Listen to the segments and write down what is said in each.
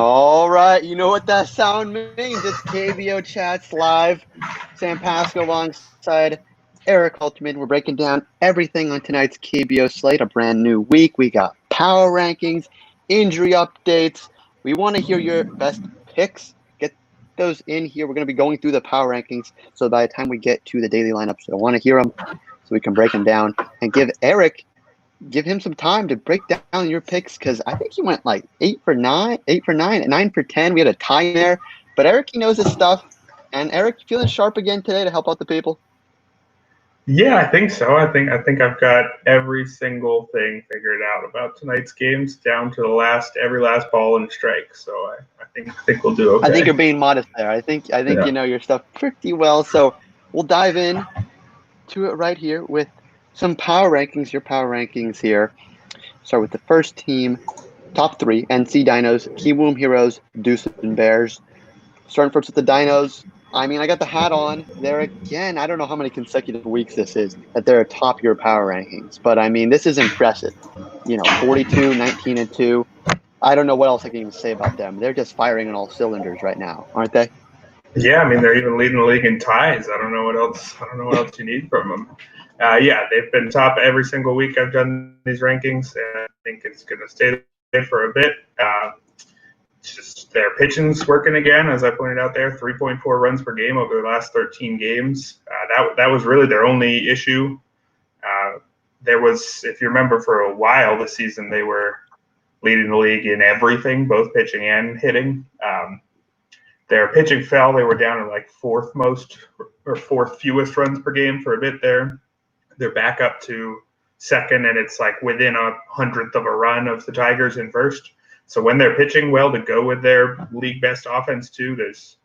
All right, you know what that sound means. It's KBO Chats Live. Sam Pasco alongside Eric Altman. We're breaking down everything on tonight's KBO slate, a brand new week. We got power rankings, injury updates. We want to hear your best picks. Get those in here. We're going to be going through the power rankings. So by the time we get to the daily lineups, I want to hear them so we can break them down and give him some time to break down your picks because I think he went like 8 for 9, 8 for 9, 9 for 10. We had a tie there, but Eric, he knows his stuff. And Eric, you feeling sharp again today to help out the people? Yeah, I think so. I think I've got every single thing figured out about tonight's games down to every last ball and strike. So I think we'll do okay. I think you're being modest there. I think you know your stuff pretty well. So we'll dive in to it right here with some power rankings. Your power rankings here. Start with the first team, top three, NC Dinos, Kiwoom Heroes, Deucin Bears. Starting first with the Dinos. I mean, I got the hat on there again. I don't know how many consecutive weeks this is that they're atop your power rankings, but I mean, this is impressive. 42, 19, and 2. I don't know what else I can even say about them. They're just firing on all cylinders right now, aren't they? Yeah, I mean they're even leading the league in ties. I don't know what else you need from them. Yeah, they've been top every single week I've done these rankings, and I think it's going to stay there for a bit. Just their pitching's working again, as I pointed out there, 3.4 runs per game over the last 13 games. That was really their only issue. There was, if you remember, for a while this season, they were leading the league in everything, both pitching and hitting. Their pitching fell. They were down at like fourth fewest runs per game for a bit there. They're back up to second, and it's like within 100th of a run of the Tigers in first. So when they're pitching well to go with their league best offense too, there's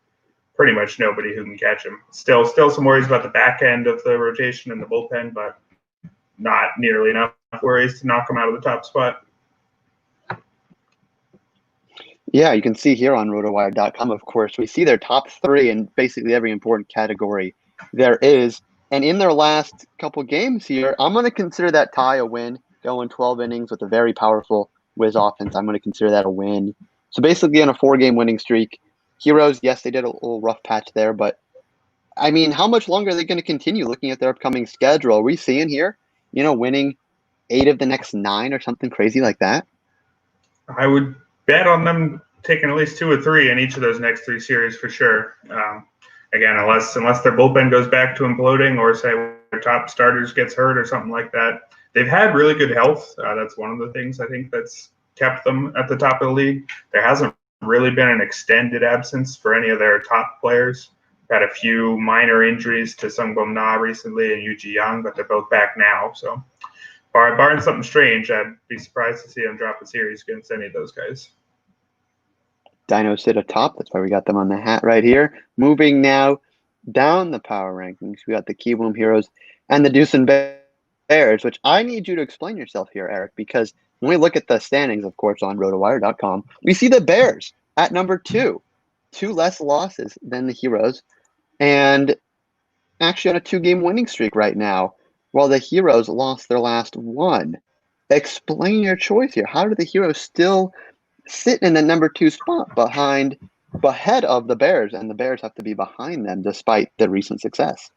pretty much nobody who can catch them. Still some worries about the back end of the rotation and the bullpen, but not nearly enough worries to knock them out of the top spot. Yeah, you can see here on rotowire.com, of course, we see their top three in basically every important category there is. And in their last couple games here, I'm going to consider that tie a win, going 12 innings with a very powerful Wiz offense. I'm going to consider that a win. So basically on a 4-game winning streak, Heroes, yes, they did a little rough patch there, but I mean, how much longer are they going to continue looking at their upcoming schedule? Are we seeing here, winning 8 of the next 9 or something crazy like that? I would bet on them taking at least 2 or 3 in each of those next 3 series for sure. Again, unless their bullpen goes back to imploding or say their top starters gets hurt or something like that. They've had really good health. That's one of the things I think that's kept them at the top of the league. There hasn't really been an extended absence for any of their top players. Had a few minor injuries to Sungbum Na recently and Yuji Young, but they're both back now. So barring something strange, I'd be surprised to see them drop a series against any of those guys. Dinos sit atop. That's why we got them on the hat right here. Moving now down the power rankings, we got the Kiwoom Heroes and the Deucin Bears, which I need you to explain yourself here, Eric, because when we look at the standings, of course, on rotowire.com, we see the Bears at number 2. 2 less losses than the Heroes, and actually on a 2-game winning streak right now, while the Heroes lost their last 1. Explain your choice here. How do the Heroes still sit in the number 2 spot ahead of the Bears, and the Bears have to be behind them despite the recent success?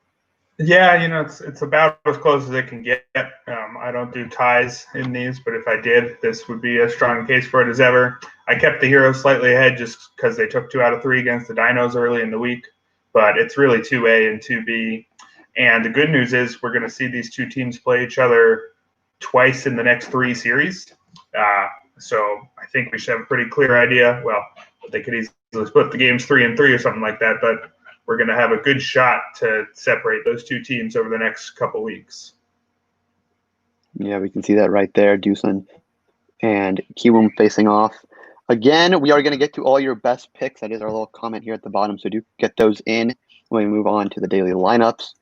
Yeah, it's about as close as it can get. I don't do ties in these, but if I did, this would be as strong a case for it as ever. I kept the Heroes slightly ahead just because they took 2 out of 3 against the Dinos early in the week, but it's really 2A and 2B. And the good news is we're going to see these 2 teams play each other twice in the next 3 series. So I think we should have a pretty clear idea. Well, they could easily split the games 3-3 or something like that, but we're going to have a good shot to separate those 2 teams over the next couple weeks. Yeah, we can see that right there. Deucin and Kiwoom facing off. Again, we are going to get to all your best picks. That is our little comment here at the bottom, so do get those in when we move on to the daily lineups.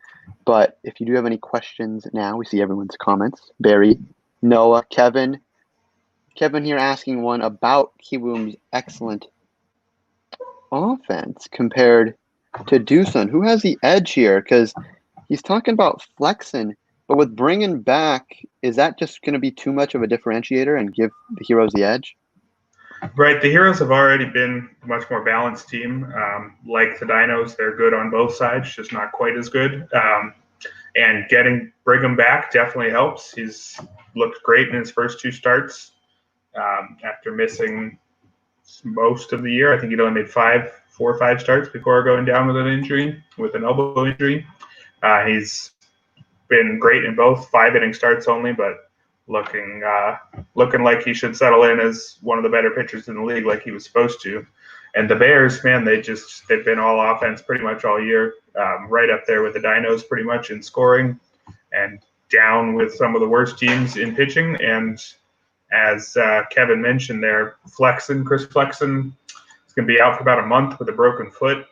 But if you do have any questions now, we see everyone's comments. Barry, Noah, Kevin here asking one about Kiwoom's excellent offense compared to Deucin. Who has the edge here? Because he's talking about flexing, but with bringing back, is that just going to be too much of a differentiator and give the Heroes the edge? Right, the Heroes have already been a much more balanced team. Like the Dinos, they're good on both sides, just not quite as good. And getting Brigham back definitely helps. He's looked great in his first two starts after missing most of the year. I think he'd only made 4 or 5 starts before going down with an injury, with an elbow injury. He's been great in both 5 inning starts only, but looking like he should settle in as one of the better pitchers in the league, like he was supposed to. And the Bears, man, they've been all offense pretty much all year, right up there with the Dinos pretty much in scoring, and down with some of the worst teams in pitching. And as Kevin mentioned there, Chris Flexen is going to be out for about a month with a broken foot.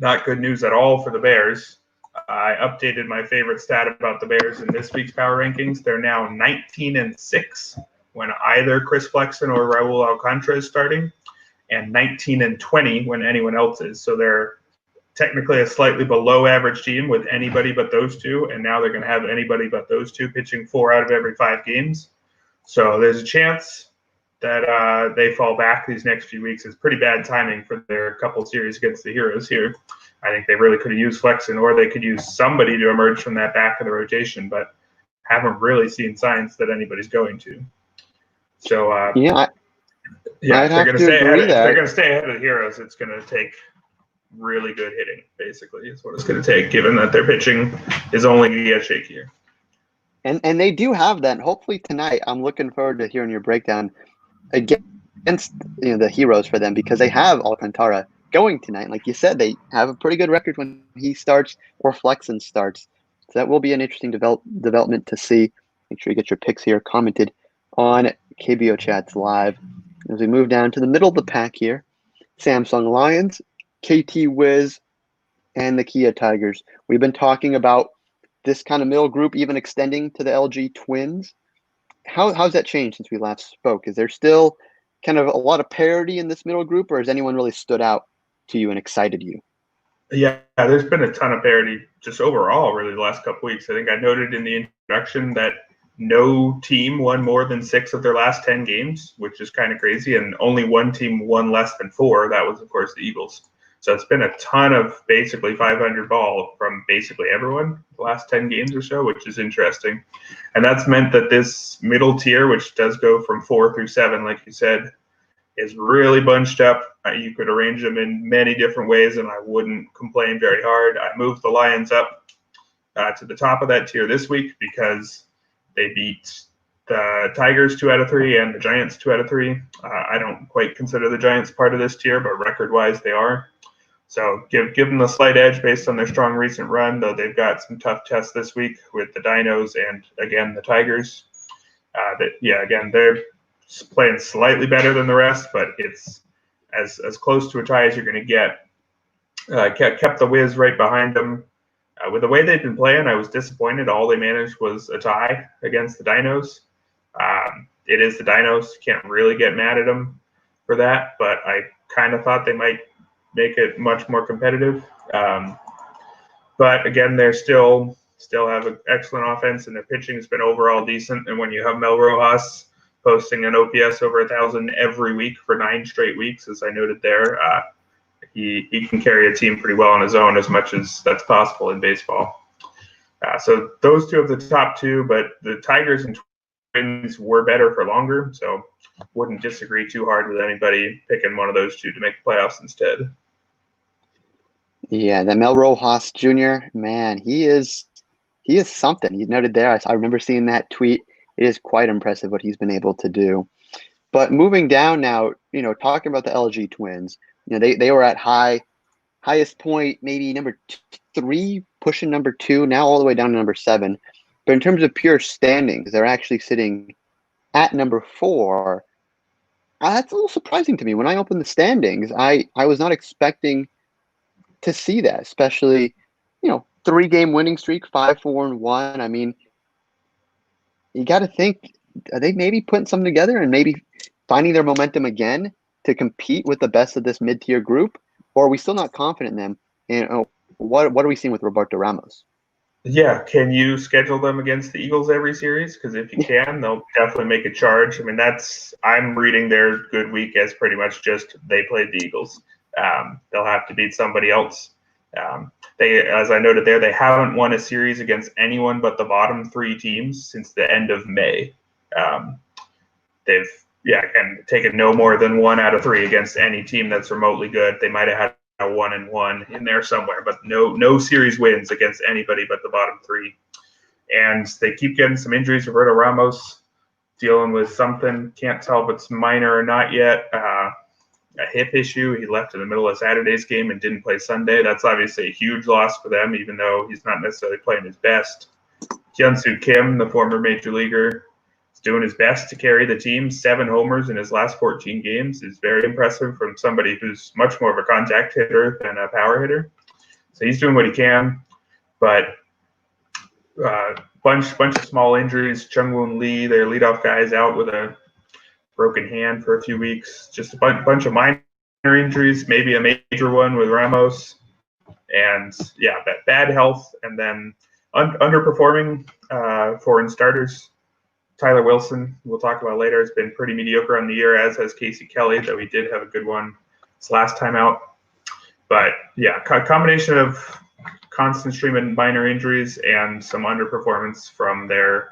Not good news at all for the Bears. I updated my favorite stat about the Bears in this week's power rankings. They're now 19-6 when either Chris Flexen or Raul Alcantara is starting, and 19-20 when anyone else is. So they're technically a slightly below average team with anybody but those two, and now they're going to have anybody but those two pitching 4 out of every 5 games. So there's a chance that they fall back these next few weeks. It's pretty bad timing for their couple series against the Heroes here. I think they really could have used Flexen, or they could use somebody to emerge from that back of the rotation, but haven't really seen signs that anybody's going to. So if they're going to stay ahead of the Heroes, it's going to take really good hitting. Basically, is what it's going to take, given that their pitching is only going to get shakier. And they do have that. And hopefully tonight, I'm looking forward to hearing your breakdown against the Heroes for them, because they have Alcantara going tonight. Like you said, they have a pretty good record when he starts or Flexen starts. So that will be an interesting development to see. Make sure you get your picks here commented on KBO Chats Live. As we move down to the middle of the pack here, Samsung Lions, KT Wiz, and the Kia Tigers. We've been talking about this kind of middle group even extending to the LG Twins. How's that changed since we last spoke? Is there still kind of a lot of parity in this middle group, or has anyone really stood out to you and excited you? Yeah, there's been a ton of parity just overall, really, the last couple weeks. I think I noted in the introduction that no team won more than 6 of their last 10 games, which is kind of crazy, and only one team won less than 4. That was, of course, the Eagles. So it's been a ton of basically 500 ball from basically everyone the last 10 games or so, which is interesting. And that's meant that this middle tier, which does go from 4 through 7, like you said, is really bunched up. You could arrange them in many different ways, and I wouldn't complain very hard. I moved the Lions up to the top of that tier this week because they beat the Tigers 2 out of 3 and the Giants 2 out of 3. I don't quite consider the Giants part of this tier, but record-wise they are. So give them the slight edge based on their strong recent run, though they've got some tough tests this week with the Dinos and, again, the Tigers. Again, they're playing slightly better than the rest, but it's as close to a tie as you're going to get. Kept the Wiz right behind them. With the way they've been playing, I was disappointed. All they managed was a tie against the Dinos. It is the Dinos. Can't really get mad at them for that, but I kind of thought they might make it much more competitive. But again, they're still have an excellent offense, and their pitching has been overall decent. And when you have Mel Rojas posting an OPS over 1,000 every week for 9 straight weeks, as I noted there, he can carry a team pretty well on his own, as much as that's possible in baseball. So those two of the top 2, but the Tigers and Twins were better for longer, so wouldn't disagree too hard with anybody picking one of those 2 to make the playoffs instead. Yeah, that Mel Rojas Jr., man, he is something. He noted there. I remember seeing that tweet. It is quite impressive what he's been able to do. But moving down now, talking about the LG Twins, they were at highest point, maybe number 3, pushing number 2, now all the way down to number 7. But in terms of pure standings, they're actually sitting at number 4. That's a little surprising to me. When I opened the standings, I was not expecting to see that, especially, 3-game winning streak, 5-4-1. I mean, you got to think, are they maybe putting something together and maybe finding their momentum again to compete with the best of this mid-tier group? Or are we still not confident in them? And what are we seeing with Roberto Ramos? Yeah, can you schedule them against the Eagles every series? Because if you can, they'll definitely make a charge. I mean, I'm reading their good week as pretty much just they played the Eagles. They'll have to beat somebody else. As I noted there, they haven't won a series against anyone but the bottom three teams since the end of May. Um, they've and taken no more than 1 out of 3 against any team that's remotely good. They might have had a 1-1 in there somewhere, but no series wins against anybody but the bottom three. And they keep getting some injuries. Roberto Ramos dealing with something, can't tell if it's minor or not yet. A hip issue. He left in the middle of Saturday's game and didn't play Sunday. That's obviously a huge loss for them, even though he's not necessarily playing his best. Hyun-Soo Kim, the former major leaguer, is doing his best to carry the team. 7 homers in his last 14 games is very impressive from somebody who's much more of a contact hitter than a power hitter. So he's doing what he can, but bunch of small injuries. Chung-Woon Lee, their leadoff guy, is out with a broken hand for a few weeks. Just a bunch of minor injuries, maybe a major one with Ramos, and bad health, and then underperforming foreign starters. Tyler Wilson, we'll talk about later, has been pretty mediocre on the year, as has Casey Kelly, though he did have a good one his last time out. But yeah, combination of constant stream of minor injuries and some underperformance from their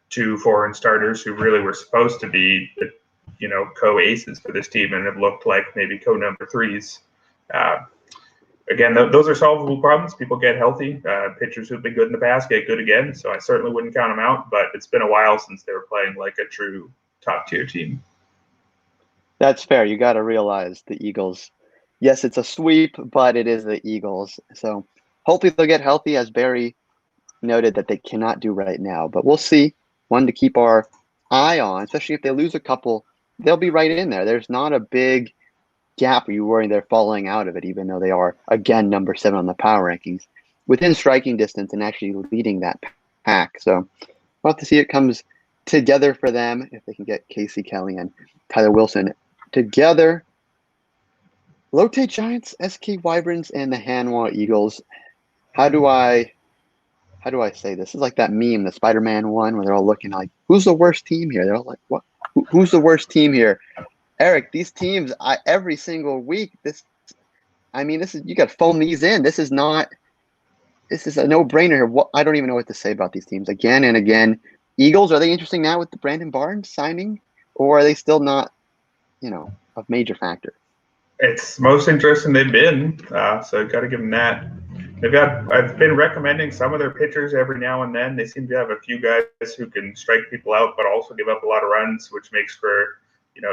2 foreign starters who really were supposed to be co-aces for this team and have looked like maybe co-number 3s. Again, those are solvable problems. People get healthy. Pitchers who've been good in the past get good again, so I certainly wouldn't count them out, but it's been a while since they were playing like a true top-tier team. That's fair. You got to realize the Eagles, yes, it's a sweep, but it is the Eagles. So hopefully they'll get healthy, as Barry noted that they cannot do right now. But we'll see. One to keep our eye on, especially if they lose a couple, they'll be right in there. There's not a big gap where you worry they're falling out of it, even though they are, again, number 7 on the power rankings, within striking distance and actually leading that pack. So we'll have to see it comes together for them if they can get Casey Kelly and Tyler Wilson together. Lotte Giants, SK Wyverns, and the Hanwha Eagles. How do I say this? It's like that meme, the Spider-Man one, where they're all looking like, who's the worst team here? They're all like, what? Who's the worst team here? Eric, these teams, every single week, this is, you got to phone these in. This is a no-brainer here. I don't even know what to say about these teams again and again. Eagles, are they interesting now with the Brandon Barnes signing, or are they still not, a major factor? It's most interesting they've been, so got to give them that. I've been recommending some of their pitchers every now and then. They seem to have a few guys who can strike people out, but also give up a lot of runs, which makes for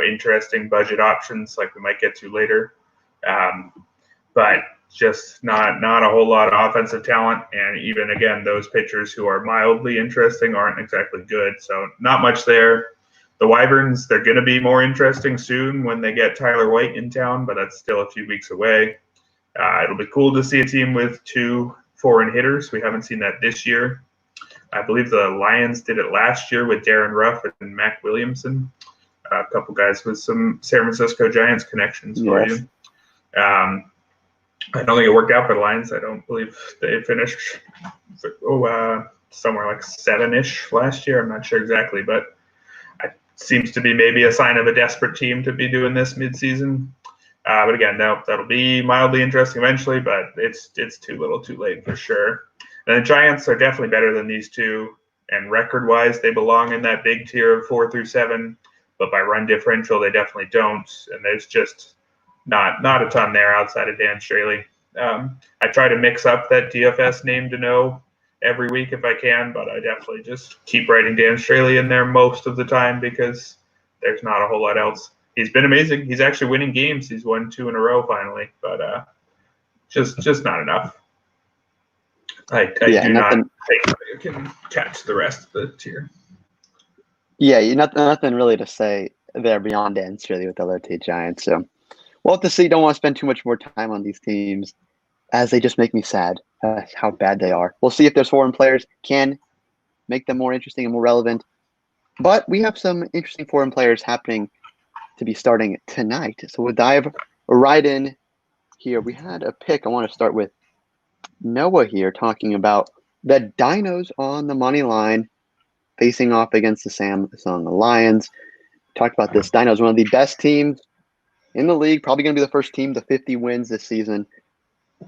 interesting budget options like we might get to later. But just not a whole lot of offensive talent, and even again, those pitchers who are mildly interesting aren't exactly good. So not much there. The Wyverns, they're going to be more interesting soon when they get Tyler White in town, but that's still a few weeks away. It'll be cool to see a team with 2 foreign hitters. We haven't seen that this year. I believe the Lions did it last year with Darren Ruff and Mac Williamson, a couple guys with some San Francisco Giants connections for you. I don't think it worked out for the Lions. I don't believe they finished somewhere like 7-ish last year. I'm not sure exactly, but it seems to be maybe a sign of a desperate team to be doing this midseason. But again, that'll be mildly interesting eventually, but it's too little too late for sure. And the Giants are definitely better than these 2, and record-wise, they belong in that big tier of 4 through 7, but by run differential, they definitely don't, and there's just not a ton there outside of Dan Straley. I try to mix up that DFS name to know every week if I can, but I definitely just keep writing Dan Straley in there most of the time because there's not a whole lot else. He's been amazing. He's actually winning games. He's won 2 in a row finally, but just not enough. I do not think you can catch the rest of the tier. Yeah, nothing really to say there beyond Dan Straley with the Lotte Giants. So we'll have to see. Don't want to spend too much more time on these teams, as they just make me sad how bad they are. We'll see if those foreign players can make them more interesting and more relevant. But we have some interesting foreign players happening to be starting tonight. So we'll dive right in here. We had a pick. I want to start with Noah here talking about The Dinos on the money line facing off against the Samsung Lions. Talked about this. Dinos, one of the best teams in the league, probably going to be the first team to 50 wins this season.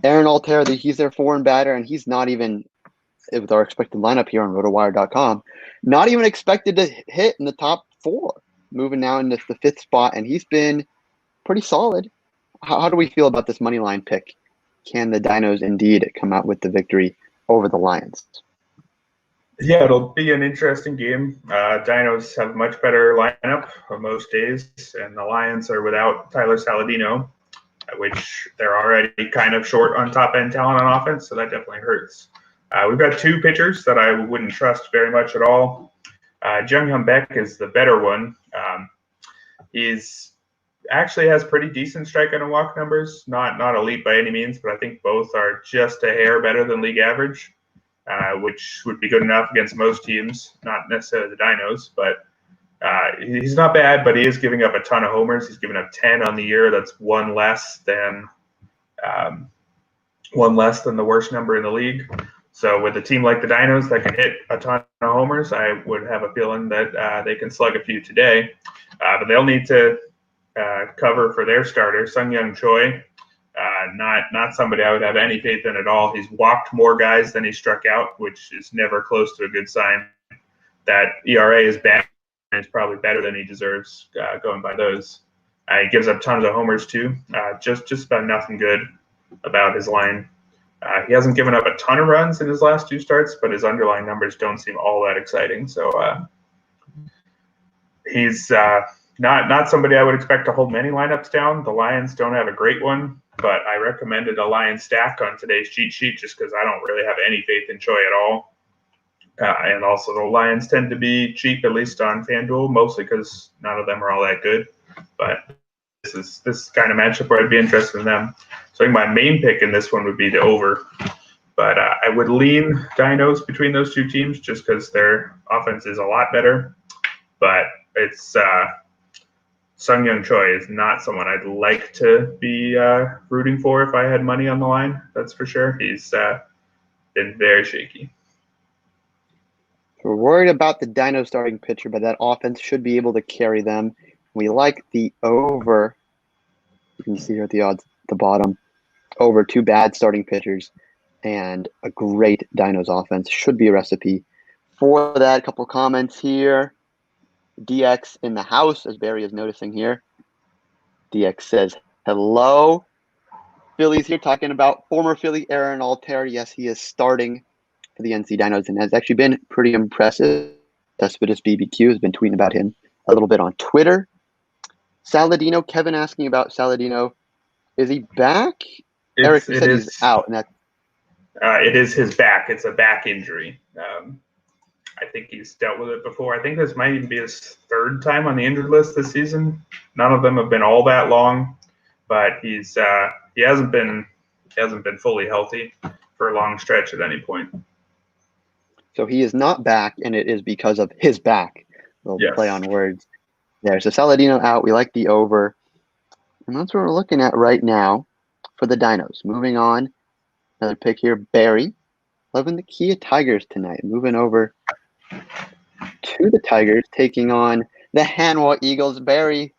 Aaron Altair, he's their foreign batter, and he's not even, with our expected lineup here on rotowire.com, not even expected to hit in the top 4, moving now into the 5th spot, and he's been pretty solid. How do we feel about this money line pick? Can the Dinos indeed come out with the victory over the Lions? Yeah, it'll be an interesting game. Dinos have a much better lineup on most days, and the Lions are without Tyler Saladino, which they're already kind of short on top-end talent on offense, so that definitely hurts. We've got 2 pitchers that I wouldn't trust very much at all. Jung Hyun Baek is the better one. He's actually has pretty decent strikeout and walk numbers, not elite by any means, but I think both are just a hair better than league average. Which would be good enough against most teams, not necessarily the Dinos, but he's not bad, but he is giving up a ton of homers. He's given up 10 on the year. That's one less than the worst number in the league. So with a team like the Dinos that can hit a ton of homers, I would have a feeling that they can slug a few today. But they'll need to cover for their starter, Sung-Young Choi. Not somebody I would have any faith in at all. He's walked more guys than he struck out, which is never close to a good sign. That ERA is bad, and it's probably better than he deserves going by those. He gives up tons of homers too. Just about nothing good about his line. He hasn't given up a ton of runs in his last 2 starts, but his underlying numbers don't seem all that exciting. So he's not somebody I would expect to hold many lineups down. The Lions don't have a great one, but I recommended a Lion stack on today's cheat sheet just because I don't really have any faith in Choi at all. And also the Lions tend to be cheap, at least on FanDuel, mostly because none of them are all that good. But this is kind of matchup where I'd be interested in them. So I think my main pick in this one would be the over. But I would lean Dinos between those 2 teams just because their offense is a lot better. But it's Sung-Young Choi is not someone I'd like to be rooting for if I had money on the line. That's for sure. He's been very shaky. We're worried about the Dino starting pitcher, but that offense should be able to carry them. We like the over. You can see here at the odds at the bottom. Over 2 bad starting pitchers and a great Dinos offense. Should be a recipe for that. A couple comments here. DX in the house, as Barry is noticing here. DX says, hello. Phillies here talking about former Philly Aaron Altair. Yes, he is starting for the NC Dinos and has actually been pretty impressive. Cespedes BBQ has been tweeting about him a little bit on Twitter. Saladino, Kevin asking about Saladino. Is he back? Eric said he's out. And it is his back. It's a back injury. I think he's dealt with it before. I think this might even be his 3rd time on the injured list this season. None of them have been all that long, but he hasn't been fully healthy for a long stretch at any point. So he is not back, and it is because of his back. We'll play on words there. So Saladino out. We like the over. And that's what we're looking at right now for the Dinos. Moving on. Another pick here, Barry. Loving the Kia Tigers tonight. Moving over to the Tigers, taking on the Hanwha Eagles. Barry,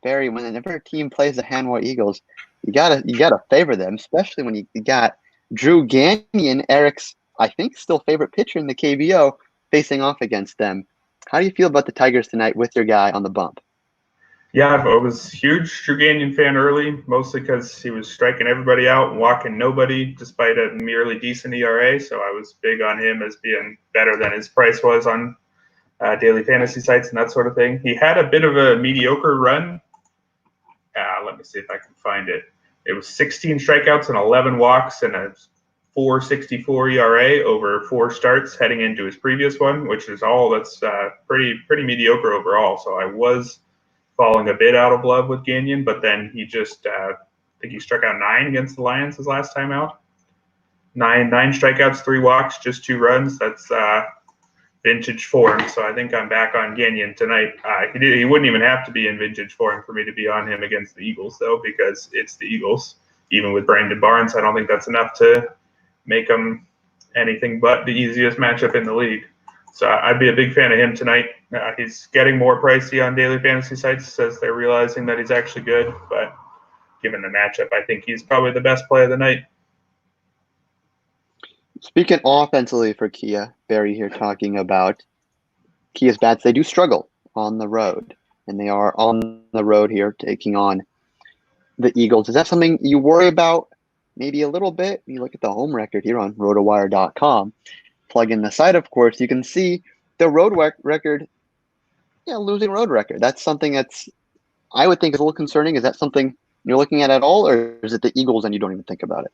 whenever a team plays the Hanwha Eagles, you gotta favor them, especially when you got Drew Gagnon, Eric's, I think, still favorite pitcher in the KBO, facing off against them. How do you feel about the Tigers tonight with your guy on the bump? Yeah, I was a huge Drew Gagnon fan early, mostly because he was striking everybody out and walking nobody despite a merely decent ERA. So I was big on him as being better than his price was on daily fantasy sites and that sort of thing. He had a bit of a mediocre run. Let me see if I can find it. It was 16 strikeouts and 11 walks and a 4.64 ERA over 4 starts heading into his previous one, which is that's pretty mediocre overall. So I was falling a bit out of love with Gagnon, but then he just, I think he struck out 9 against the Lions his last time out. Nine strikeouts, 3 walks, just 2 runs. That's vintage form. So I think I'm back on Gagnon tonight. He wouldn't even have to be in vintage form for me to be on him against the Eagles, though, because it's the Eagles. Even with Brandon Barnes, I don't think that's enough to make him anything but the easiest matchup in the league. So I'd be a big fan of him tonight. He's getting more pricey on daily fantasy sites as they're realizing that he's actually good. But given the matchup, I think he's probably the best play of the night. Speaking offensively for Kia, Barry here talking about Kia's bats. They do struggle on the road, and they are on the road here taking on the Eagles. Is that something you worry about maybe a little bit? You look at the home record here on rotowire.com. Plug in the site, of course, you can see the road record, losing road record. That's something that's, I would think, is a little concerning. Is that something you're looking at all, or is it the Eagles and you don't even think about it?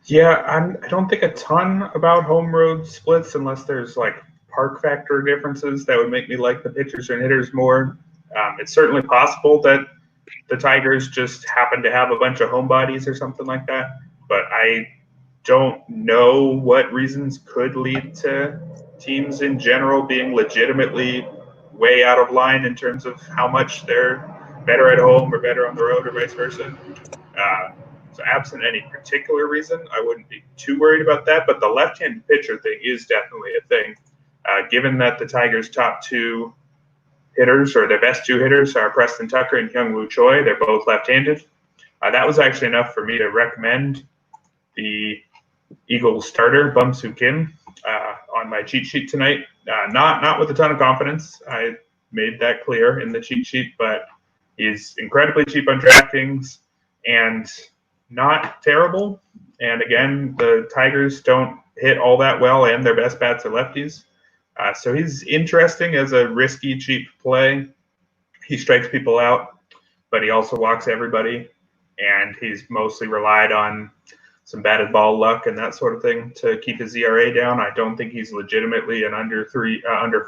Yeah, I don't think a ton about home road splits unless there's like park factor differences that would make me like the pitchers and hitters more. It's certainly possible that the Tigers just happen to have a bunch of homebodies or something like that, but I don't know what reasons could lead to teams in general being legitimately way out of line in terms of how much they're better at home or better on the road or vice versa. So absent any particular reason, I wouldn't be too worried about that. But the left-handed pitcher thing is definitely a thing. Given that the Tigers' top two hitters, or their best two hitters, are Preston Tucker and Hyung-Woo Choi, they're both left-handed. That was actually enough for me to recommend the Eagles starter, Bum-Soo Kim, on my cheat sheet tonight. Not with a ton of confidence. I made that clear in the cheat sheet, but he's incredibly cheap on DraftKings and not terrible. And again, the Tigers don't hit all that well, and their best bats are lefties. So he's interesting as a risky, cheap play. He strikes people out, but he also walks everybody, and he's mostly relied on some batted ball luck and that sort of thing to keep his ERA down. I don't think he's legitimately an under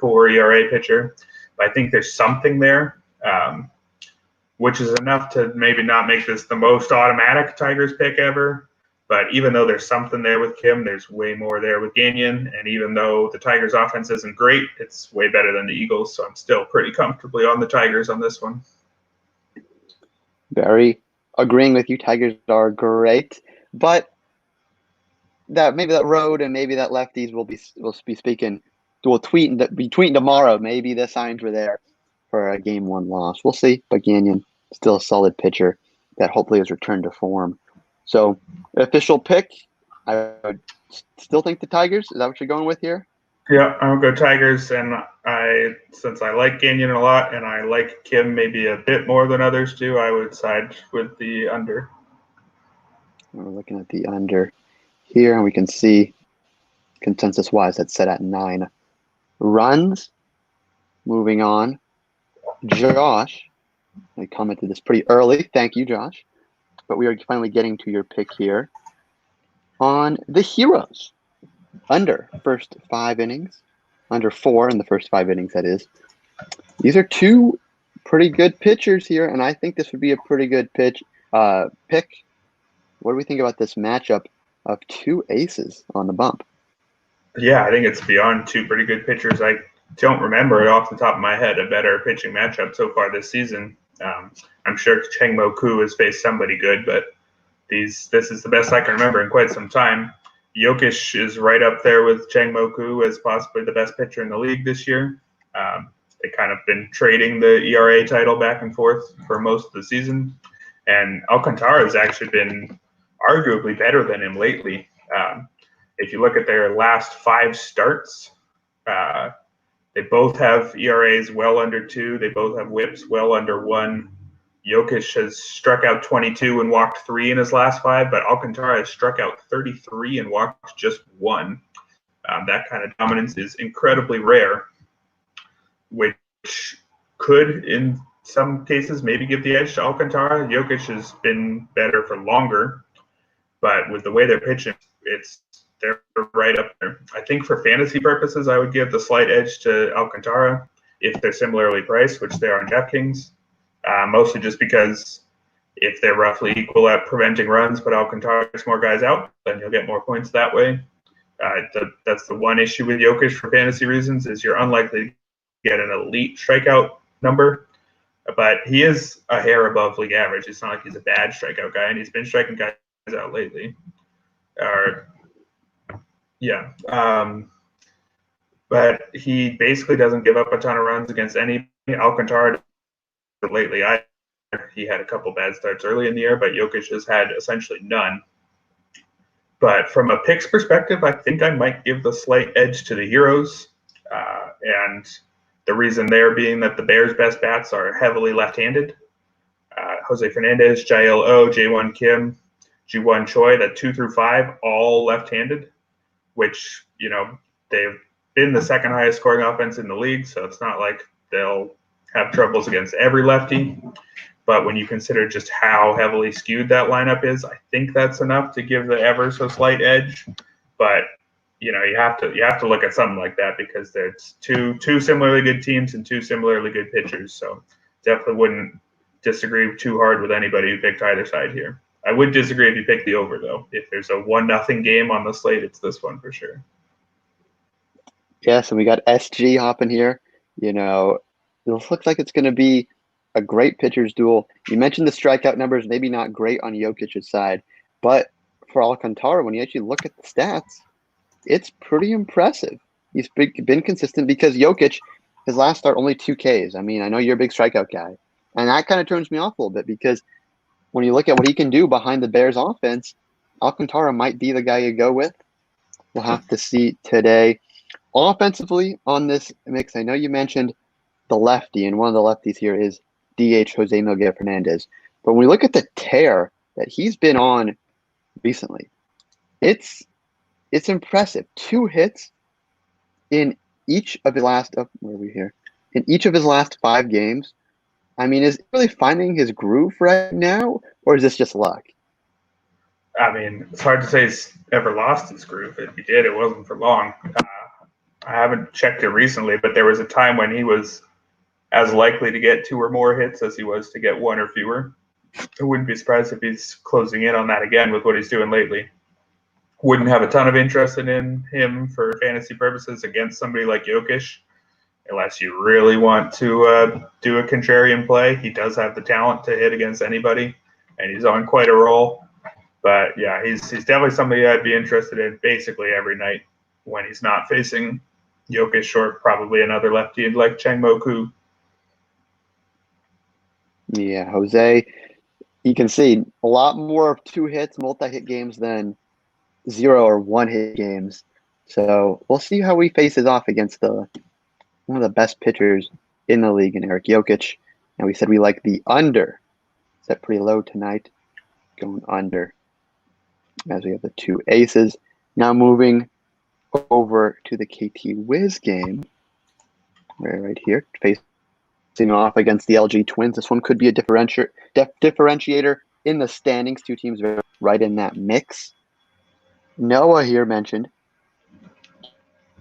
4 ERA pitcher, but I think there's something there, which is enough to maybe not make this the most automatic Tigers pick ever. But even though there's something there with Kim, there's way more there with Gagnon. And even though the Tigers' offense isn't great, it's way better than the Eagles. So I'm still pretty comfortably on the Tigers on this one. Very agreeing with you. Tigers are great, but that maybe that road and maybe that lefties will be speaking. We'll be tweeting tomorrow. Maybe the signs were there for a game one loss. We'll see. But Gagnon, still a solid pitcher that hopefully has returned to form. So, official pick, I would still think the Tigers. Is that what you're going with here? Yeah, I'll go Tigers. And since I like Gagnon a lot and I like Kim maybe a bit more than others do, I would side with the under. We're looking at the under here, and we can see consensus-wise that's set at 9 runs. Moving on, Josh, I commented this pretty early. Thank you, Josh. But we are finally getting to your pick here on the Heroes. Under first 5 innings. Under 4 in the first 5 innings, that is. These are two pretty good pitchers here, and I think this would be a pretty good pick. What do we think about this matchup of two aces on the bump? Yeah, I think it's beyond two pretty good pitchers. I don't remember it off the top of my head a better pitching matchup so far this season. I'm sure Chang-Mo Koo has faced somebody good, but this is the best I can remember in quite some time. Jokic is right up there with Chang-Mo Koo as possibly the best pitcher in the league this year. They kind of been trading the ERA title back and forth for most of the season. And Alcantara has actually been arguably better than him lately. If you look at their last 5 starts, they both have ERAs well under 2. They both have whips well under 1. Jokic has struck out 22 and walked 3 in his last 5, but Alcantara has struck out 33 and walked just 1. That kind of dominance is incredibly rare, which could, in some cases, maybe give the edge to Alcantara. Jokic has been better for longer, but with the way they're pitching, they're right up there. I think for fantasy purposes, I would give the slight edge to Alcantara if they're similarly priced, which they are on DraftKings, mostly just because if they're roughly equal at preventing runs, but Alcantara gets more guys out, then you'll get more points that way. That's the one issue with Jokic for fantasy reasons is you're unlikely to get an elite strikeout number, but he is a hair above league average. It's not like he's a bad strikeout guy, and he's been striking guys out lately. Yeah. But he basically doesn't give up a ton of runs against any Alcantara lately. He had a couple bad starts early in the year, but Jokic has had essentially none. But from a picks perspective, I think I might give the slight edge to the Heroes. And the reason there being that the Bears' best bats are heavily left-handed. Jose Fernandez, Jael O, Jaewon Kim, Ji-Won Choi, that 2 through 5, all left-handed, which, they've been the second highest scoring offense in the league, so it's not like they'll have troubles against every lefty. But when you consider just how heavily skewed that lineup is, I think that's enough to give the ever so slight edge. But you have to look at something like that because there's two similarly good teams and two similarly good pitchers. So definitely wouldn't disagree too hard with anybody who picked either side here. I would disagree if you picked the over though. If there's a 1-0 game on the slate, it's this one for sure. Yeah, so we got SG hopping here. This looks like it's going to be a great pitcher's duel. You mentioned the strikeout numbers, maybe not great on Jokic's side, but for Alcantara, when you actually look at the stats, it's pretty impressive. He's been consistent because Jokic, his last start, only 2 Ks. I mean, I know you're a big strikeout guy, and that kind of turns me off a little bit because when you look at what he can do behind the Bears offense, Alcantara might be the guy you go with. We'll have to see today. Offensively on this mix, I know you mentioned the lefty, and one of the lefties here is DH Jose Miguel Fernandez. But when we look at the tear that he's been on recently, it's impressive. 2 hits in each of his last in each of his last 5 games. I mean, is he really finding his groove right now, or is this just luck? I mean, it's hard to say he's ever lost his groove. If he did, it wasn't for long. I haven't checked it recently, but there was a time when he was as likely to get 2 or more hits as he was to get 1 or fewer. I wouldn't be surprised if he's closing in on that again with what he's doing lately. Wouldn't have a ton of interest in him for fantasy purposes against somebody like Jokic, unless you really want to do a contrarian play. He does have the talent to hit against anybody, and he's on quite a roll. But yeah, he's definitely somebody I'd be interested in basically every night when he's not facing Jokic or probably another lefty like Chang Mo Koo. Yeah, Jose, you can see a lot more of 2 hits, multi-hit games than 0 or 1-hit games. So we'll see how he faces off against one of the best pitchers in the league in Eric Jokic. And we said we like the under. Set pretty low tonight. Going under. As we have the 2 aces. Now moving over to the KT Wiz game. We're right here. Facing off against the LG Twins. This one could be a differentiator in the standings. 2 teams are right in that mix. Noah here mentioned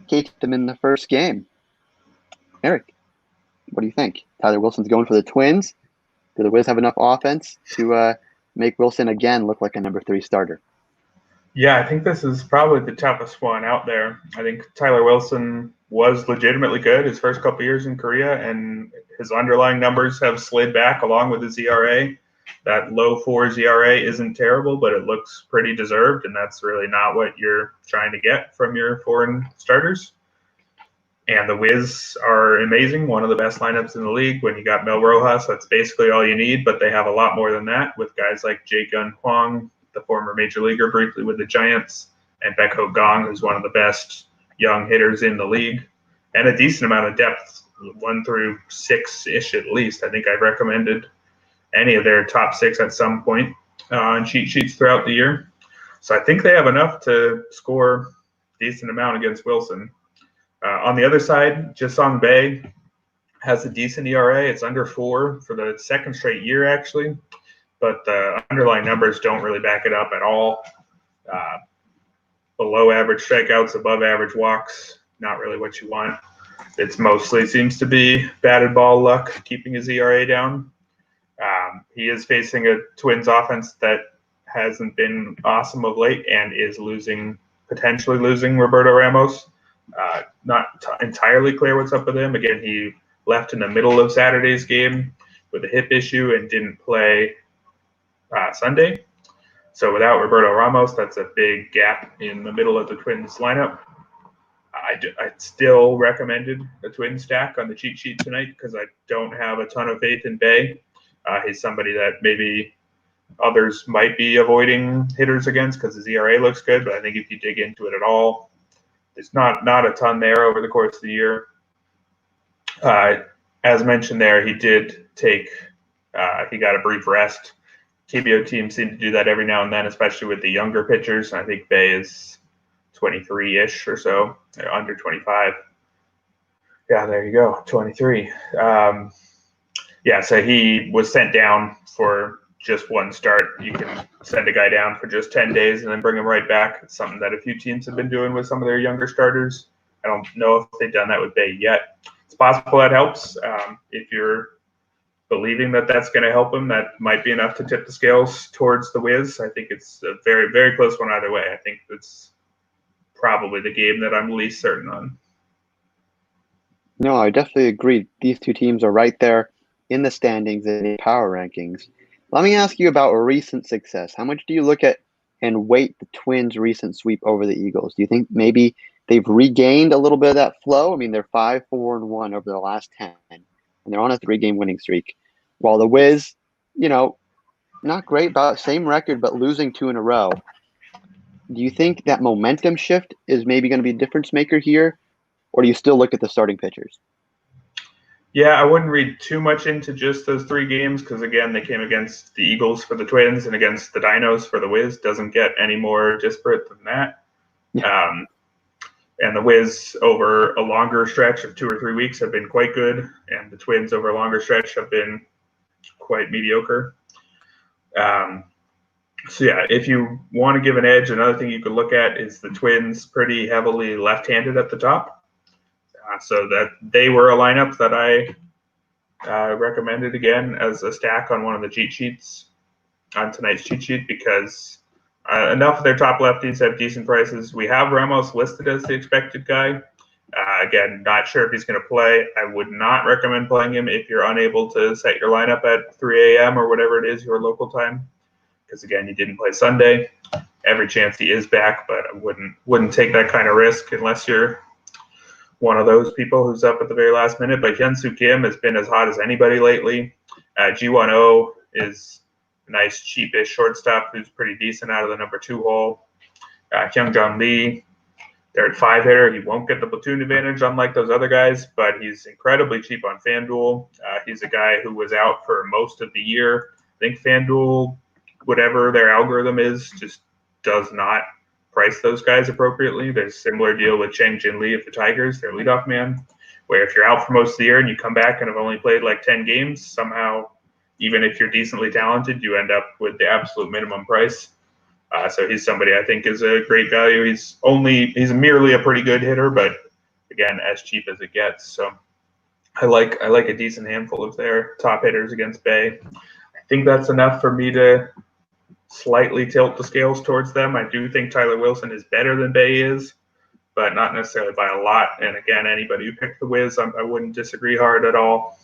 KT them in the first game. Eric, what do you think? Tyler Wilson's going for the Twins. Do the Wiz have enough offense to make Wilson again look like a number 3 starter? Yeah, I think this is probably the toughest one out there. I think Tyler Wilson was legitimately good his first couple years in Korea, and his underlying numbers have slid back along with his ERA. That low 4s ERA isn't terrible, but it looks pretty deserved, and that's really not what you're trying to get from your foreign starters. And the Wiz are amazing, one of the best lineups in the league. When you got Mel Rojas, that's basically all you need, but they have a lot more than that with guys like Jae-Gun Hwang, the former major leaguer briefly with the Giants, and Baek-ho Gong, who's one of the best young hitters in the league, and a decent amount of depth, 1 through 6-ish at least. I think I've recommended any of their top 6 at some point on cheat sheets throughout the year. So I think they have enough to score a decent amount against Wilson. On the other side, Jasong Bae has a decent ERA. It's under 4 for the second straight year, actually. But the underlying numbers don't really back it up at all. Below average strikeouts, above average walks, not really what you want. It's mostly seems to be batted ball luck keeping his ERA down. He is facing a Twins offense that hasn't been awesome of late and is potentially losing Roberto Ramos. Not entirely clear what's up with him. Again, he left in the middle of Saturday's game with a hip issue and didn't play Sunday. So without Roberto Ramos, that's a big gap in the middle of the Twins lineup. I still recommended a twin stack on the cheat sheet tonight because I don't have a ton of faith in Bay. He's somebody that maybe others might be avoiding hitters against because his ERA looks good, but I think if you dig into it at all, there's not a ton there over the course of the year. As mentioned there, he did take he got a brief rest. KBO teams seem to do that every now and then, especially with the younger pitchers. I think Bay is 23-ish or so, under 25. Yeah, there you go, 23. So he was sent down for just one start. You can send a guy down for just 10 days and then bring him right back. It's something that a few teams have been doing with some of their younger starters. I don't know if they've done that with Bay yet. It's possible that helps. If you're believing that that's going to help him, that might be enough to tip the scales towards the Wiz. I think it's a very, very close one either way. I think it's probably the game that I'm least certain on. No, I definitely agree. These two teams are right there in the standings and in power rankings. Let me ask you about recent success. How much do you look at and weight the Twins' recent sweep over the Eagles? Do you think maybe they've regained a little bit of that flow? I mean, they're 5-4-1 over the last 10, and they're on a 3-game winning streak. While the Wiz, not great, about same record, but losing 2 in a row. Do you think that momentum shift is maybe going to be a difference maker here, or do you still look at the starting pitchers? Yeah, I wouldn't read too much into just those 3 games because, again, they came against the Eagles for the Twins and against the Dinos for the Wiz. Doesn't get any more disparate than that. Yeah. And the Wiz over a longer stretch of 2 or 3 weeks have been quite good, and the Twins over a longer stretch have been quite mediocre. If you want to give an edge, another thing you could look at is the Twins pretty heavily left-handed at the top. So that they were a lineup that I recommended again as a stack on one of the cheat sheets on tonight's cheat sheet because enough of their top lefties have decent prices. We have Ramos listed as the expected guy. Again, not sure if he's going to play. I would not recommend playing him if you're unable to set your lineup at 3 a.m. or whatever it is, your local time. Because, again, he didn't play Sunday. Every chance he is back, but I wouldn't take that kind of risk unless you're one of those people who's up at the very last minute. But Hyun-Soo Kim has been as hot as anybody lately. Ji-Won-Oh is a nice, cheapish shortstop who's pretty decent out of the number 2 hole. Hyung-Jong Lee, they're at 5 hitter. He won't get the platoon advantage unlike those other guys, but he's incredibly cheap on FanDuel. He's a guy who was out for most of the year. I think FanDuel, whatever their algorithm is, just does not price those guys appropriately. There's a similar deal with Chang Jin Lee of the Tigers, their leadoff man, where if you're out for most of the year and you come back and have only played like 10 games, somehow, even if you're decently talented, you end up with the absolute minimum price. So he's somebody I think is a great value. He's merely a pretty good hitter, but again, as cheap as it gets. So I like a decent handful of their top hitters against Bay. I think that's enough for me to slightly tilt the scales towards them. I do think Tyler Wilson is better than Bay is, but not necessarily by a lot. And again, anybody who picked the Wiz, I wouldn't disagree hard at all.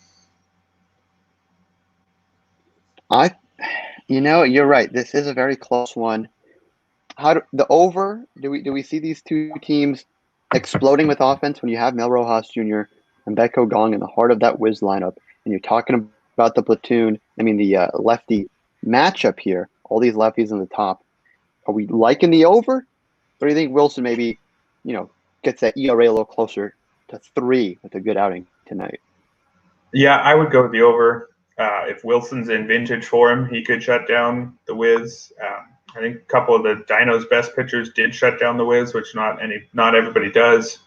You're right. This is a very close one. The over? Do we see these two teams exploding with offense when you have Mel Rojas Jr. and Becco Gong in the heart of that Wiz lineup, and you're talking about the platoon? The lefty matchup here. All these lefties in the top. Are we liking the over? Or do you think Wilson maybe, gets that ERA a little closer to 3 with a good outing tonight? Yeah, I would go with the over. If Wilson's in vintage form, he could shut down the Wiz. I think a couple of the Dinos' best pitchers did shut down the Wiz, which not everybody does.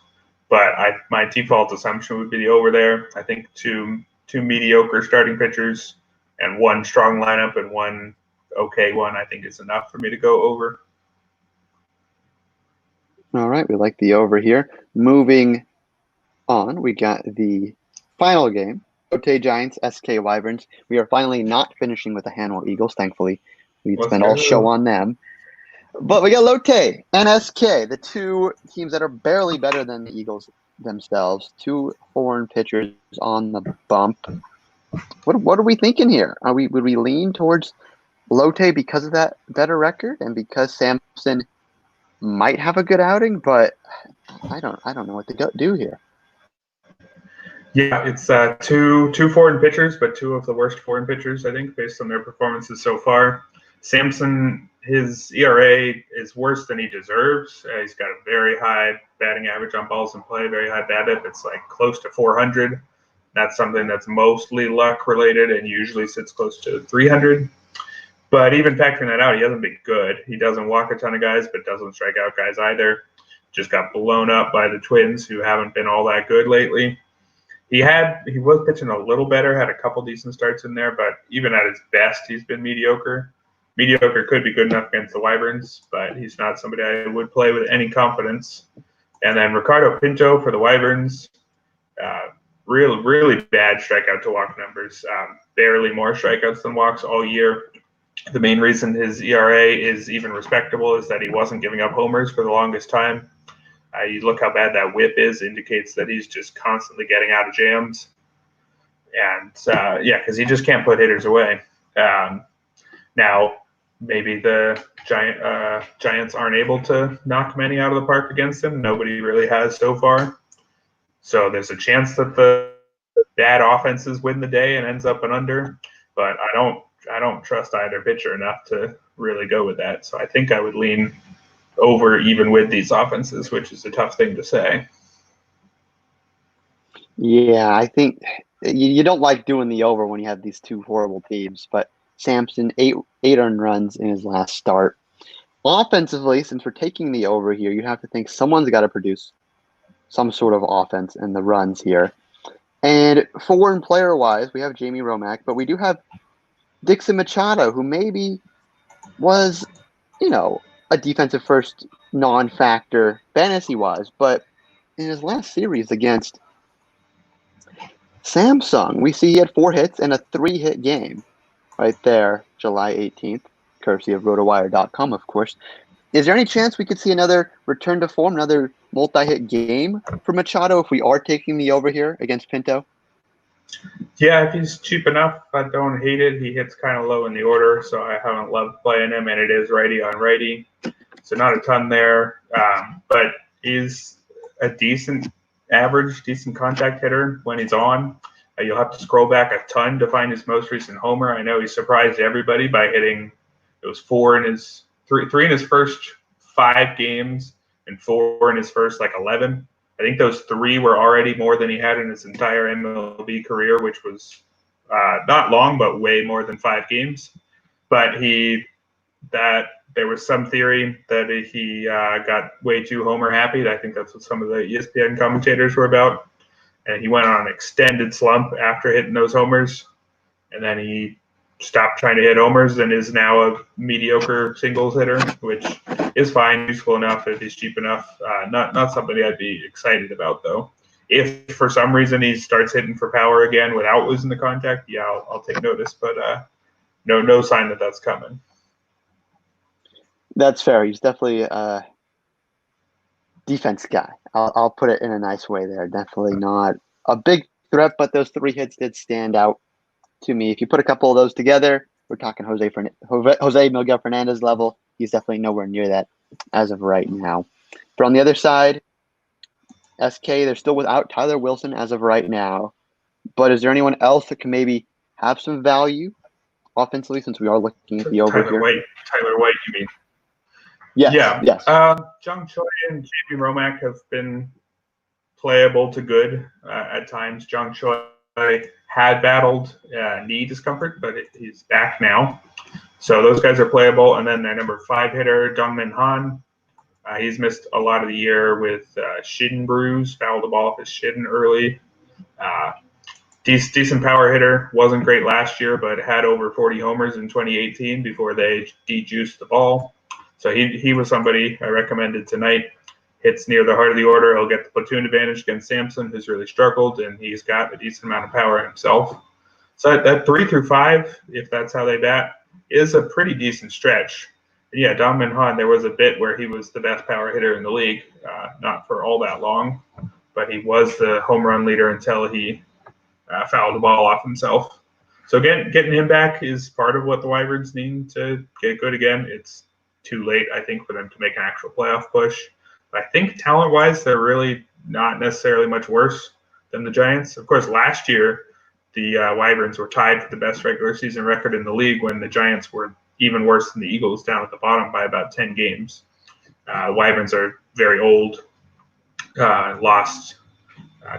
But my default assumption would be the over there. I think two mediocre starting pitchers and one strong lineup and one okay one, I think is enough for me to go over. All right, we like the over here. Moving on, we got the final game. Lotte Giants, SK Wyverns. We are finally not finishing with the Hanwha Eagles, thankfully. We'd spend all show on them. But we got Lotte and SK, the two teams that are barely better than the Eagles themselves. 2 foreign pitchers on the bump. What are we thinking here? Would we lean towards Lotte because of that better record and because Sampson might have a good outing, but I don't know what to do here. Yeah, it's two foreign pitchers, but two of the worst foreign pitchers, I think, based on their performances so far. Sampson, his ERA is worse than he deserves. He's got a very high batting average on balls in play, very high BABIP. It's like close to 400. That's something that's mostly luck related and usually sits close to 300. But even factoring that out, he hasn't been good. He doesn't walk a ton of guys, but doesn't strike out guys either. Just got blown up by the Twins, who haven't been all that good lately. He was pitching a little better, had a couple decent starts in there, but even at his best, he's been mediocre. Mediocre could be good enough against the Wyverns, but he's not somebody I would play with any confidence. And then Ricardo Pinto for the Wyverns, really bad strikeout to walk numbers. Barely more strikeouts than walks all year. The main reason his ERA is even respectable is that he wasn't giving up homers for the longest time. You look how bad that whip is, indicates that he's just constantly getting out of jams. And because he just can't put hitters away. Now, maybe the Giants aren't able to knock many out of the park against him. Nobody really has so far. So there's a chance that the bad offenses win the day and ends up an under. But I don't trust either pitcher enough to really go with that. So I think I would lean over even with these offenses, which is a tough thing to say. Yeah, I think you don't like doing the over when you have these two horrible teams, but Sampson, eight earned runs in his last start. Offensively, since we're taking the over here, you have to think someone's got to produce some sort of offense in the runs here. And foreign player-wise, we have Jamie Romack, but we do have Dixon Machado, who maybe was, a defensive first non-factor fantasy-wise, but in his last series against Samsung, we see he had 4 hits and a 3-hit game right there, July 18th, courtesy of rotowire.com, of course. Is there any chance we could see another return to form, another multi-hit game for Machado if we are taking the over here against Pinto? Yeah, if he's cheap enough, I don't hate it. He hits kind of low in the order, so I haven't loved playing him, and it is righty on righty. So not a ton there, but he's a decent contact hitter when he's on. You'll have to scroll back a ton to find his most recent homer. I know he surprised everybody by hitting, it was three in his first 5 games and 4 in his first 11. I think those 3 were already more than he had in his entire MLB career, which was not long, but way more than 5 games. But there was some theory that he got way too homer happy. I think that's what some of the ESPN commentators were about. And he went on an extended slump after hitting those homers. And then he stopped trying to hit homers and is now a mediocre singles hitter, which is fine, useful enough if he's cheap enough. Not somebody I'd be excited about, though. If for some reason he starts hitting for power again without losing the contact, yeah, I'll take notice. But no sign that that's coming. That's fair. He's definitely a defense guy. I'll put it in a nice way there. Definitely not a big threat, but those 3 hits did stand out to me. If you put a couple of those together, we're talking Jose Miguel Fernandez level. He's definitely nowhere near that as of right now. But on the other side, SK, they're still without Tyler Wilson as of right now. But is there anyone else that can maybe have some value offensively, since we are looking at the over here? Tyler White, you mean? Yes. Yeah. Yes. Jung Choi and Jamie Romack have been playable to good at times. Jung Choi had battled knee discomfort, but he's back now. So those guys are playable. And then their number 5 hitter, Dongmin Han, he's missed a lot of the year with shin bruise, fouled the ball off his shin early. Decent power hitter, wasn't great last year, but had over 40 homers in 2018 before they de-juiced the ball. So he was somebody I recommended tonight. Hits near the heart of the order. He'll get the platoon advantage against Sampson, who's really struggled, and he's got a decent amount of power himself. So that 3 through 5, if that's how they bat, is a pretty decent stretch. And yeah, Dongmin Han, there was a bit where he was the best power hitter in the league, not for all that long, but he was the home run leader until he fouled the ball off himself. So getting him back is part of what the Wyverns need to get good again. It's too late, I think, for them to make an actual playoff push. But I think talent-wise, they're really not necessarily much worse than the Giants. Of course, last year, the Wyverns were tied for the best regular season record in the league when the Giants were even worse than the Eagles down at the bottom by about 10 games. Wyverns are very old, lost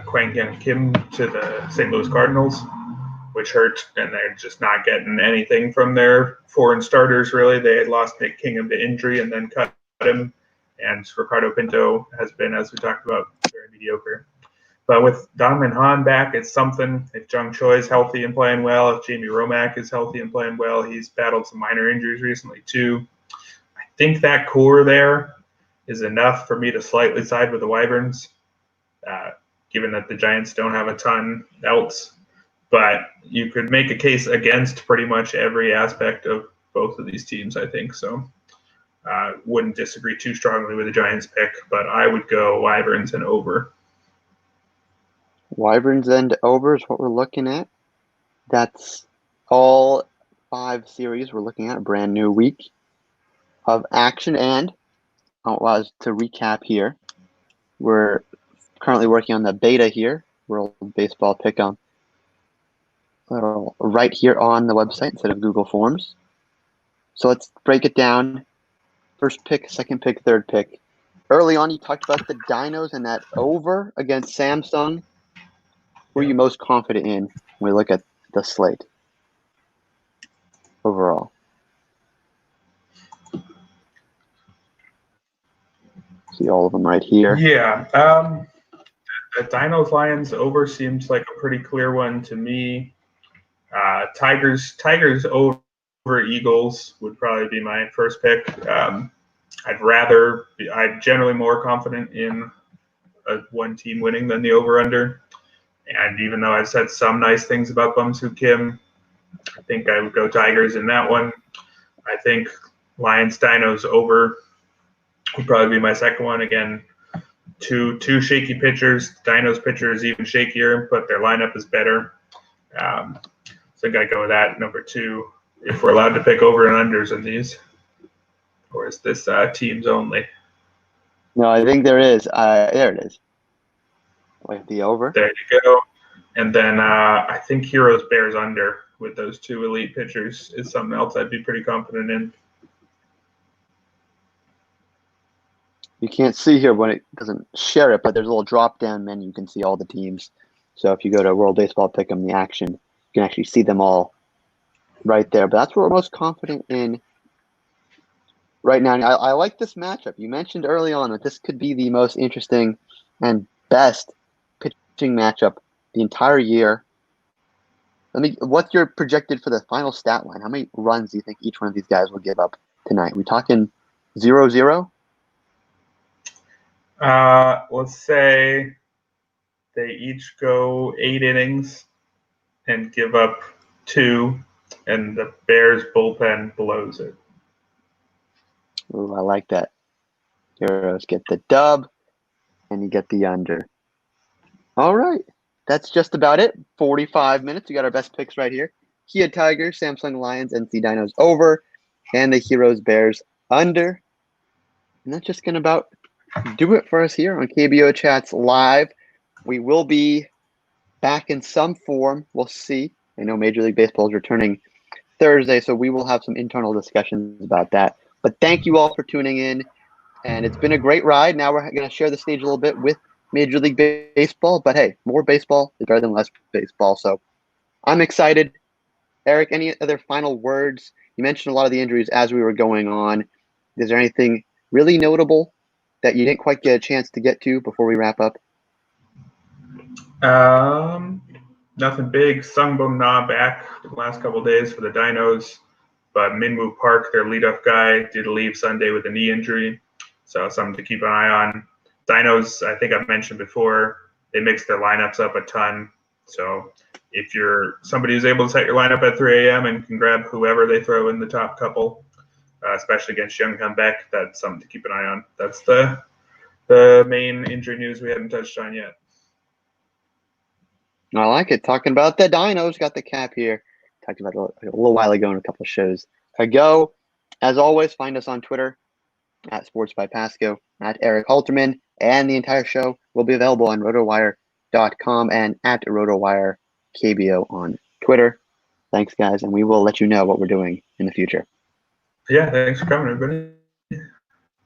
Kwang Hyun Kim to the St. Louis Cardinals, which hurt, and they're just not getting anything from their foreign starters, really. They had lost Nick Kingham to injury and then cut him, and Ricardo Pinto has been, as we talked about, very mediocre. But with Donovan Hahn back, it's something. If Jung Choi is healthy and playing well, if Jamie Romack is healthy and playing well, he's battled some minor injuries recently too. I think that core there is enough for me to slightly side with the Wyverns, given that the Giants don't have a ton else. But you could make a case against pretty much every aspect of both of these teams, I think. So wouldn't disagree too strongly with the Giants pick, but I would go Wyverns and over. Wyverns and over is what we're looking at. That's all 5 series we're looking at. A brand new week of action. And to recap here, we're currently working on the beta here, World Baseball Pick'em, right here on the website instead of Google Forms. So let's break it down. First pick, second pick, third pick. Early on, you talked about the Dinos and that over against Samsung. Who are you most confident in when we look at the slate overall? See all of them right here. Yeah. The Dinos Lions over seems like a pretty clear one to me. Tigers over Eagles would probably be my first pick. I'm generally more confident in one team winning than the over-under. And even though I've said some nice things about Bum-Soo Kim, I think I would go Tigers in that one. I think Lions Dinos over would probably be my second one. Again, two shaky pitchers. Dinos pitcher is even shakier, but their lineup is better. So I think I'd go with that. Number 2, if we're allowed to pick over and unders in these. Or is this teams only? No, I think there is. There it is. Wait, the over? There you go. And then I think Heroes Bears under with those 2 elite pitchers is something else I'd be pretty confident in. You can't see here when it doesn't share it, but there's a little drop-down menu. You can see all the teams. So if you go to World Baseball Pick'em, the action, you can actually see them all right there. But that's what we're most confident in right now. I like this matchup. You mentioned early on that this could be the most interesting and best pitching matchup the entire year. What's your projected for the final stat line? How many runs do you think each one of these guys will give up tonight? We talking 0-0? Let's say they each go 8 innings and give up 2, and the Bears bullpen blows it. Ooh, I like that. Heroes get the dub, and you get the under. All right. That's just about it. 45 minutes. We got our best picks right here. Kia Tigers, Samsung Lions, NC Dinos over, and the Heroes Bears under. And that's just going to about do it for us here on KBO Chats Live. We will be back in some form. We'll see. I know Major League Baseball is returning Thursday, so we will have some internal discussions about that. But thank you all for tuning in, and it's been a great ride. Now we're going to share the stage a little bit with Major League Baseball, but hey, more baseball is better than less baseball, so I'm excited. Eric, any other final words? You mentioned a lot of the injuries as we were going on. Is there anything really notable that you didn't quite get a chance to get to before we wrap up? Nothing big. Sungbum Na back the last couple of days for the Dinos, but Minwoo Park, their leadoff guy, did leave Sunday with a knee injury, so something to keep an eye on. Dinos, I think I've mentioned before, they mix their lineups up a ton. So if you're somebody who's able to set your lineup at 3 a.m. and can grab whoever they throw in the top couple, especially against Younghoe Beck, that's something to keep an eye on. That's the main injury news we haven't touched on yet. I like it. Talking about the Dinos, got the cap here. talked about it a little while ago in a couple of shows ago. As always, find us on Twitter at Sports by Pasco, at Eric Halterman, and the entire show will be available on rotowire.com and at RotowireKBO on Twitter. Thanks, guys, and we will let you know what we're doing in the future. Yeah, thanks for coming, everybody.